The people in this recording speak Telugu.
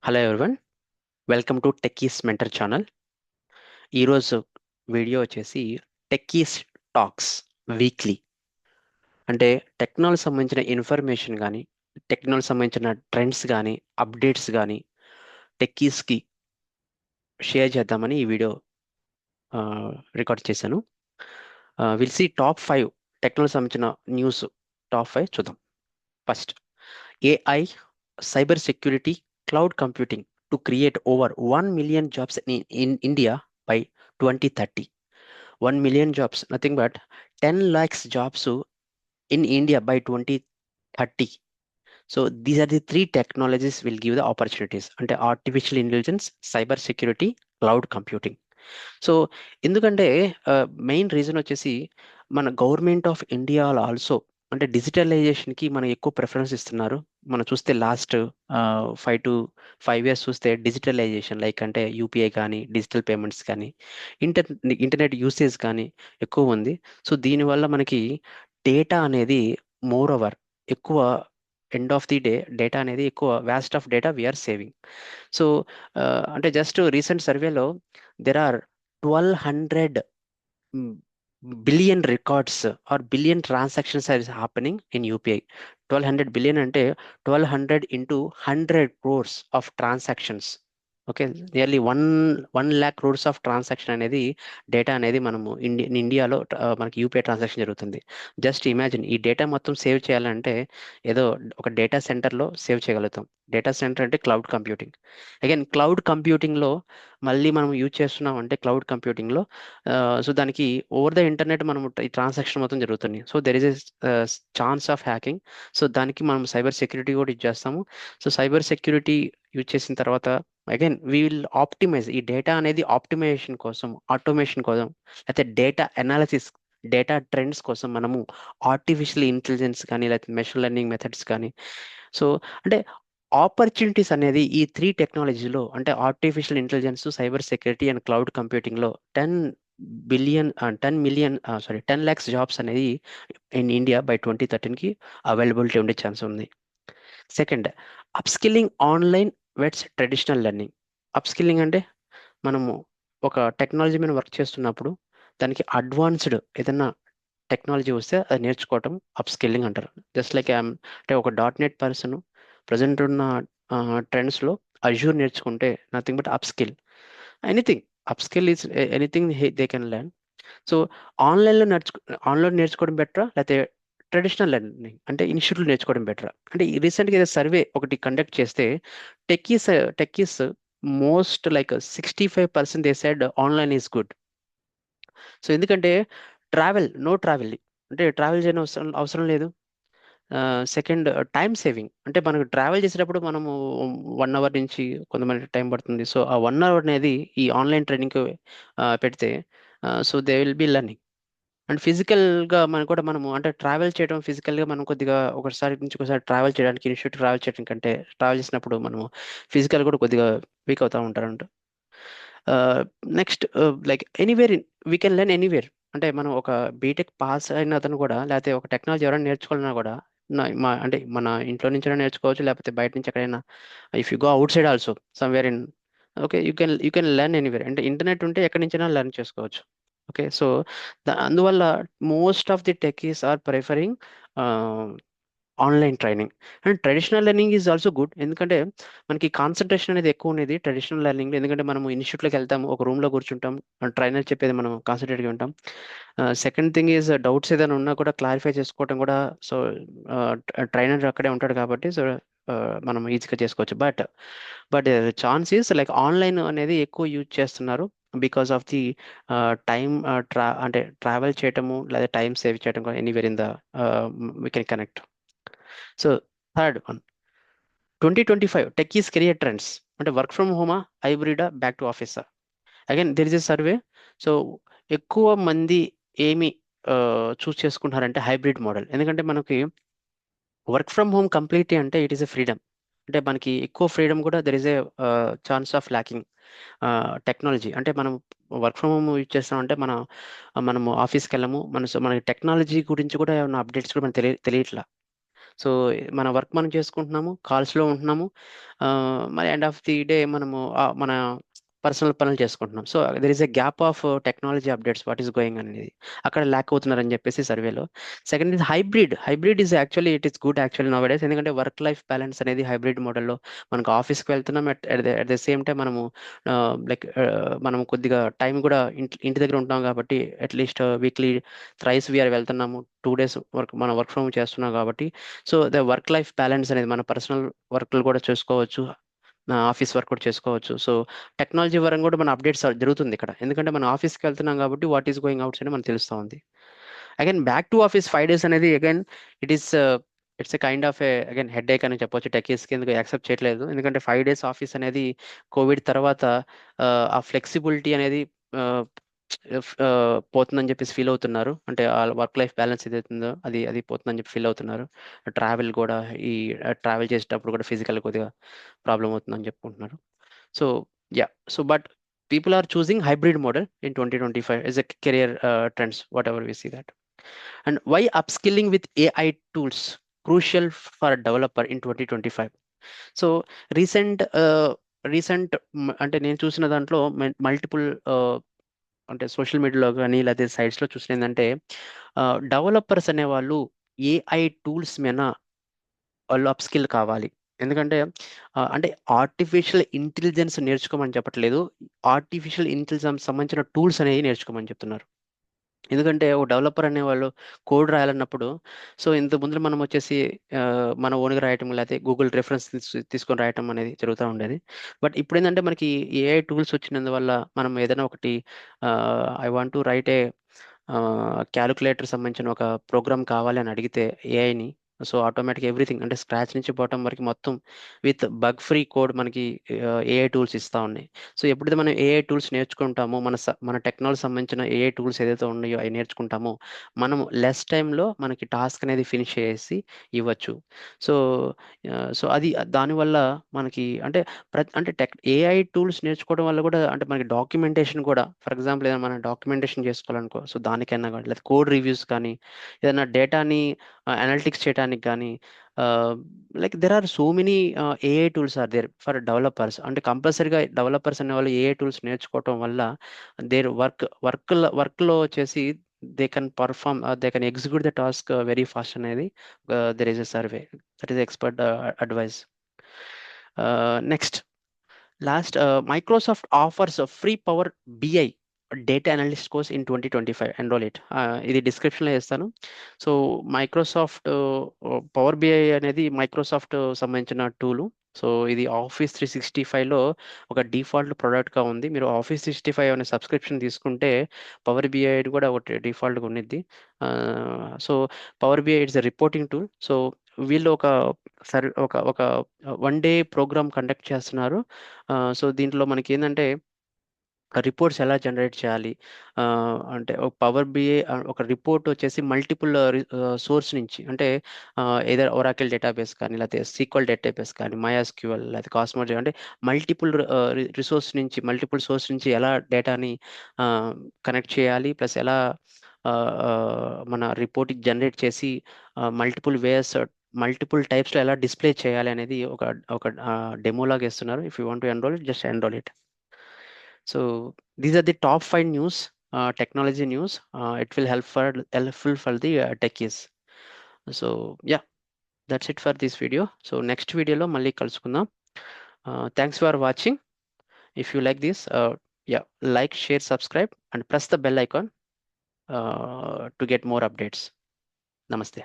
Hello everyone, welcome to techies mentor channel. ఈరోజు వీడియో వచ్చేసి టెక్కీస్ టాక్స్ వీక్లీ. అంటే టెక్నాలజీ సంబంధించిన ఇన్ఫర్మేషన్ కానీ, టెక్నాలజీ సంబంధించిన ట్రెండ్స్ కానీ, అప్డేట్స్ కానీ టెక్కీస్కి షేర్ చేద్దామని ఈ వీడియో రికార్డ్ చేశాను. విల్ సి టాప్ 5 టెక్నాలజీ సంబంధించిన న్యూస్. టాప్ 5 చూద్దాం. First, AI, cyber security, cloud computing to create over 1 million jobs in India by 2030. 1 million jobs, nothing but 10 lakhs jobs in India by 2030. So these are the three technologies will give the opportunities. అంటే artificial intelligence, cyber security, cloud computing. So ఎందుకంటే మెయిన్ రీజన్ వచ్చేసి మన గవర్నమెంట్ ఆఫ్ ఇండియా ఆల్సో అంటే డిజిటలైజేషన్కి మనం ఎక్కువ ప్రిఫరెన్స్ ఇస్తున్నారు. మనం చూస్తే లాస్ట్ 5 to 5 years చూస్తే డిజిటలైజేషన్ లైక్ అంటే యూపీఐ కానీ, డిజిటల్ పేమెంట్స్ కానీ, ఇంటర్ ఇంటర్నెట్ యూసేజ్ కానీ ఎక్కువ ఉంది. సో దీనివల్ల మనకి డేటా అనేది మోర్ ఓవర్ ఎక్కువ, end of the day data అనేది ఎక్కువ, vast of data we're saving. So అంటే జస్ట్ రీసెంట్ సర్వేలో there are 1200 billion records or billion transactions are happening in UPI. 1200 billion అంటే 1200 into 100 crores of transactions. Okay, nearly one lakh crores of transaction అనేది డేటా అనేది మనము ఇండియాలో మనకి యూపీఐ ట్రాన్సాక్షన్ జరుగుతుంది. జస్ట్ ఇమాజిన్, ఈ డేటా మొత్తం సేవ్ చేయాలంటే ఏదో ఒక డేటా సెంటర్లో సేవ్ చేయగలుగుతాం. డేటా సెంటర్ అంటే క్లౌడ్ కంప్యూటింగ్. అగైన్ క్లౌడ్ కంప్యూటింగ్లో మళ్ళీ మనం యూజ్ చేస్తున్నాం అంటే క్లౌడ్ కంప్యూటింగ్లో సో దానికి ఓవర్ ద ఇంటర్నెట్ మనం ఈ ట్రాన్సాక్షన్ మొత్తం జరుగుతుంది. So there is a chance of hacking. So దానికి మనం సైబర్ సెక్యూరిటీ కూడా యూజ్ చేస్తాము. సో సైబర్ సెక్యూరిటీ యూజ్ చేసిన తర్వాత అగైన్ వీ విల్ ఆప్టిమైజ్ ఈ డేటా అనేది ఆప్టిమైజేషన్ కోసం, ఆటోమేషన్ కోసం, లేకపోతే డేటా అనాలిసిస్, డేటా ట్రెండ్స్ కోసం మనము ఆర్టిఫిషియల్ ఇంటెలిజెన్స్ కానీ లేకపోతే మెషిన్ లెర్నింగ్ మెథడ్స్ కానీ. సో అంటే ఆపర్చునిటీస్ అనేది ఈ త్రీ టెక్నాలజీలో అంటే artificial intelligence, cyber security and cloud కంప్యూటింగ్లో 10 lakhs జాబ్స్ అనేది ఇన్ ఇండియా బై 2030కి అవైలబిలిటీ ఉండే ఛాన్స్ ఉంది. Second, upskilling online vets traditional learning. Upskilling అంటే మనము ఒక టెక్నాలజీ మీద వర్క్ చేస్తున్నప్పుడు దానికి అడ్వాన్స్డ్ ఏదైనా టెక్నాలజీ వస్తే అది నేర్చుకోవటం అప్స్కిల్లింగ్ అంటారు. జస్ట్ లైక్ అంటే ఒక .NET పర్సన్ ప్రజెంట్ ఉన్న ట్రెండ్స్లో అజ్యూర్ నేర్చుకుంటే nothing but upskill. Anything upskill is anything they can learn. So ఆన్లైన్లో ఆన్లైన్ నేర్చుకోవడం బెటరా, లేకపోతే ట్రెడిషనల్ లెర్నింగ్ అంటే ఇన్స్టిట్యూట్లో నేర్చుకోవడం బెటరా? అంటే రీసెంట్గా ఏదో సర్వే ఒకటి కండక్ట్ చేస్తే techies techies most like 65% they said online is good. So ఎందుకంటే నో ట్రావెల్, అంటే ట్రావెల్ చేయని అవసరం అవసరం లేదు. సెకండ్, టైం సేవింగ్, అంటే మనకు ట్రావెల్ చేసేటప్పుడు మనము 1 hour నుంచి కొంతమంది టైం పడుతుంది. సో ఆ 1 hour అనేది ఈ ఆన్లైన్ ట్రైనింగ్ పెడితే so they will be learning. And ఫిజికల్గా మనం కూడా మనము అంటే ట్రావెల్ చేయడం, ఫిజికల్గా మనం కొద్దిగా ఒకసారి నుంచి ఒకసారి ట్రావెల్ చేయడానికి, ఇన్స్టిట్యూట్ ట్రావెల్ చేయడం కంటే ట్రావెల్ చేసినప్పుడు మనము ఫిజికల్ కూడా కొద్దిగా వీక్ అవుతూ ఉంటారంట. Next, like anywhere we can learn anywhere. అంటే మనం ఒక బీటెక్ పాస్ అయిన అతను కూడా, లేకపోతే ఒక టెక్నాలజీ ఎవరైనా నేర్చుకోవాలన్నా కూడా అంటే మన ఇంట్లో నుంచి నేర్చుకోవచ్చు, లేకపోతే బయట నుంచి ఎక్కడైనా, if you go outside also somewhere in, okay, you can learn anywhere. అంటే ఇంటర్నెట్ ఉంటే ఎక్కడి నుంచైనా లెర్న్ చేసుకోవచ్చు. ఓకే, సో అందువల్ల most of the techies are preferring online training. And traditional learning is also good, ఎందుకంటే మనకి కాన్సన్ట్రేషన్ అనేది ఎక్కువ ఉన్నది ట్రెడిషనల్ లెర్నింగ్. ఎందుకంటే మనం ఇన్స్టిట్యూట్లోకి వెళ్తాము, ఒక రూమ్లో కూర్చుంటాం, ట్రైనర్ చెప్పేది మనం కాన్సన్ట్రేట్గా ఉంటాం. సెకండ్ థింగ్ ఈజ్ డౌట్స్ ఏదైనా ఉన్నా కూడా క్లారిఫై చేసుకోవటం కూడా. సో ట్రైనర్ అక్కడే ఉంటాడు కాబట్టి సో మనం ఈజీగా చేసుకోవచ్చు. But chance is like online అనేది ఎక్కువ యూజ్ చేస్తున్నారు బికాస్ ఆఫ్ ది టైం, అంటే ట్రావెల్ చేయటము లేదా టైం సేవ్ చేయడం, anywhere in the we can connect. So third one, 2025 techies career trends. అంటే వర్క్ ఫ్రమ్ హోమా, హైబ్రిడా, బ్యాక్ టు ఆఫీసా? Again there is a survey. So ఎక్కువ మంది ఏమి చూస్ చేసుకుంటున్నారంటే హైబ్రిడ్ మోడల్. ఎందుకంటే మనకి వర్క్ ఫ్రమ్ హోమ్ కంప్లీట్లీ అంటే ఇట్ ఈస్ ఎ ఫ్రీడమ్. అంటే మనకి ఎక్కువ ఫ్రీడమ్ కూడా there is a chance of lacking technology. అంటే మనం వర్క్ ఫ్రమ్ హోమ్ యూజ్ చేస్తామంటే మనము ఆఫీస్కి వెళ్ళము, మనకి టెక్నాలజీ గురించి కూడా ఏమైనా అప్డేట్స్ కూడా మనకు తెలియట్లా. సో మన వర్క్ మనం చేసుకుంటున్నాము, కాల్స్లో ఉంటున్నాము, మరి ఎండ్ ఆఫ్ ది డే మనము మన పర్సనల్ పనులు చేసుకుంటున్నాం. So there is a gap of technology updates what is going అనేది అక్కడ ల్యాక్ అవుతున్నారని చెప్పేసి సర్వేలో. Second is hybrid is actually it is good actually now days, ఎందుకంటే వర్క్ లైఫ్ బ్యాలెన్స్ అనేది హైబ్రిడ్ మోడల్లో మనకు ఆఫీస్కి వెళ్తున్నాం, అట్ ద సేమ్ టైం మనము లైక్ మనం కొద్దిగా టైం కూడా ఇంటి దగ్గర ఉంటాం కాబట్టి అట్లీస్ట్ వీక్లీ థ్రైస్ వీఆర్ వెళ్తున్నాము, 2 days మన వర్క్ ఫ్రమ్ చేస్తున్నాం కాబట్టి so the work life balance అనేది మన పర్సనల్ వర్క్లు కూడా చేసుకోవచ్చు, ఆఫీస్ వర్క్ కూడా చేసుకోవచ్చు. సో టెక్నాలజీ పరంగా కూడా మన అప్డేట్స్ జరుగుతుంది ఇక్కడ, ఎందుకంటే మనం ఆఫీస్కి వెళ్తున్నాం కాబట్టి వాట్ ఈస్ గోయింగ్ అవుట్స్ అని మనకు తెలుస్తూ ఉంది. Again back to office 5 days అనేది again it is it's a kind of again headache అని చెప్పొచ్చు. టెకీస్ కింద యాక్సెప్ట్ చేయట్లేదు, ఎందుకంటే 5 days ఆఫీస్ అనేది కోవిడ్ తర్వాత ఆ ఫ్లెక్సిబిలిటీ అనేది పోతుందని చెప్పేసి ఫీల్ అవుతున్నారు. అంటే ఆ వర్క్ లైఫ్ బ్యాలెన్స్ ఏదైతుందో అది అది పోతుందని చెప్పి ఫీల్ అవుతున్నారు. ట్రావెల్ కూడా ఈ ట్రావెల్ చేసేటప్పుడు కూడా ఫిజికల్ కొద్దిగా ప్రాబ్లం అవుతుందని చెప్పుకుంటున్నారు. So yeah, so but people are choosing hybrid model in 2025 as a career trends, whatever we see that. And why upskilling with AI tools crucial for a developer in 2025? So recent recent అంటే నేను చూసిన దాంట్లో మల్టిపుల్ అంటే సోషల్ మీడియాలో కానీ లేకపోతే సైట్స్లో చూసిన ఏంటంటే డెవలపర్స్ అనేవాళ్ళు ఏఐ టూల్స్ మీద వాళ్ళు అప్స్కిల్ కావాలి. ఎందుకంటే అంటే ఆర్టిఫిషియల్ ఇంటెలిజెన్స్ నేర్చుకోమని చెప్పట్లేదు, ఆర్టిఫిషియల్ ఇంటెలిజెన్స్ సంబంధించిన టూల్స్ అనేవి నేర్చుకోమని చెప్తున్నారు. ఎందుకంటే ఒక డెవలపర్ అనేవాళ్ళు కోడ్ రాయాలన్నప్పుడు సో ఇంత ముందు మనం వచ్చేసి మన ఓన్గా రాయటం లేకపోతే గూగుల్ రెఫరెన్స్ తీసుకొని రాయటం అనేది జరుగుతూ ఉండేది. బట్ ఇప్పుడు ఏంటంటే మనకి ఏఐ టూల్స్ వచ్చినందువల్ల మనం ఏదైనా ఒకటి I want to right A calculator సంబంధించిన ఒక ప్రోగ్రామ్ కావాలి అని అడిగితే ఏఐని, సో ఆటోమేటిక్ ఎవ్రీథింగ్ అంటే స్క్రాచ్ నుంచి బాటం వరకు మొత్తం విత్ బగ్ ఫ్రీ కోడ్ మనకి ఏఐ టూల్స్ ఇస్తూ ఉన్నాయి. సో ఎప్పుడైతే మనం ఏఐ టూల్స్ నేర్చుకుంటామో మన టెక్నాలజీ సంబంధించిన ఏఐ టూల్స్ ఏదైతే ఉన్నాయో అవి నేర్చుకుంటామో మనం లెస్ టైంలో మనకి టాస్క్ అనేది ఫినిష్ చేసి ఇవ్వచ్చు. సో సో అది దానివల్ల మనకి అంటే అంటే ఏఐ టూల్స్ నేర్చుకోవడం వల్ల కూడా అంటే మనకి డాక్యుమెంటేషన్ కూడా, ఫర్ ఎగ్జాంపుల్ ఏదైనా మనం డాక్యుమెంటేషన్ చేసుకోవాలనుకో సో దానికైనా కానీ లేదా కోడ్ రివ్యూస్ కానీ ఏదైనా డేటాని అనలిటిక్స్ చేయడానికి కానీ like there are so many AI tools are there for developers. అంటే కంపల్సరీగా డెవలపర్స్ అనే వాళ్ళు ఏఐ టూల్స్ నేర్చుకోవటం వల్ల దేర్ వర్క్లో వచ్చేసి they can perform, they can execute the task very fast అనేది there is a survey, that is expert advice. Next last Microsoft offers free Power BI data analyst course in 2025, enrol it. ఇది డిస్క్రిప్షన్లో వేస్తాను. సో మైక్రోసాఫ్ట్ పవర్ బిఐ అనేది మైక్రోసాఫ్ట్ సంబంధించిన టూలు. సో ఇది ఆఫీస్ 365లో ఒక డిఫాల్ట్ ప్రోడక్ట్గా ఉంది. మీరు ఆఫీస్ 365 అనే సబ్స్క్రిప్షన్ తీసుకుంటే పవర్ బిఐ కూడా ఒకటి డిఫాల్ట్గా ఉన్నిద్ది. So Power BI it's a reporting tool. So వీళ్ళు ఒక 1 day ప్రోగ్రామ్ కండక్ట్ చేస్తున్నారు. సో దీంట్లో మనకి ఏంటంటే రిపోర్ట్స్ ఎలా జనరేట్ చేయాలి, అంటే ఒక పవర్ బిఐ ఒక రిపోర్ట్ వచ్చేసి మల్టిపుల్ సోర్స్ నుంచి, అంటే ఏదో ఒరాకిల్ డేటాబేస్ కానీ లేకపోతే సీక్వల్ డేటాబేస్ కానీ MySQL లేకపోతే కాస్మోస్, అంటే మల్టిపుల్ మల్టిపుల్ సోర్స్ నుంచి ఎలా డేటాని కనెక్ట్ చేయాలి, ప్లస్ ఎలా మన రిపోర్ట్ జనరేట్ చేసి మల్టిపుల్ వేస్ మల్టిపుల్ టైప్స్లో ఎలా డిస్ప్లే చేయాలి అనేది ఒక ఒక డెమోలాగా ఇస్తున్నారు. If you want to enrol it, just enrol it. So these are the top 5 news, technology news. It will helpful for the techies. So yeah, that's it for this video. So next video lo malli kalusukundam. Thanks for watching. If you like this, yeah, like, share, subscribe, and press the bell icon to get more updates. Namaste.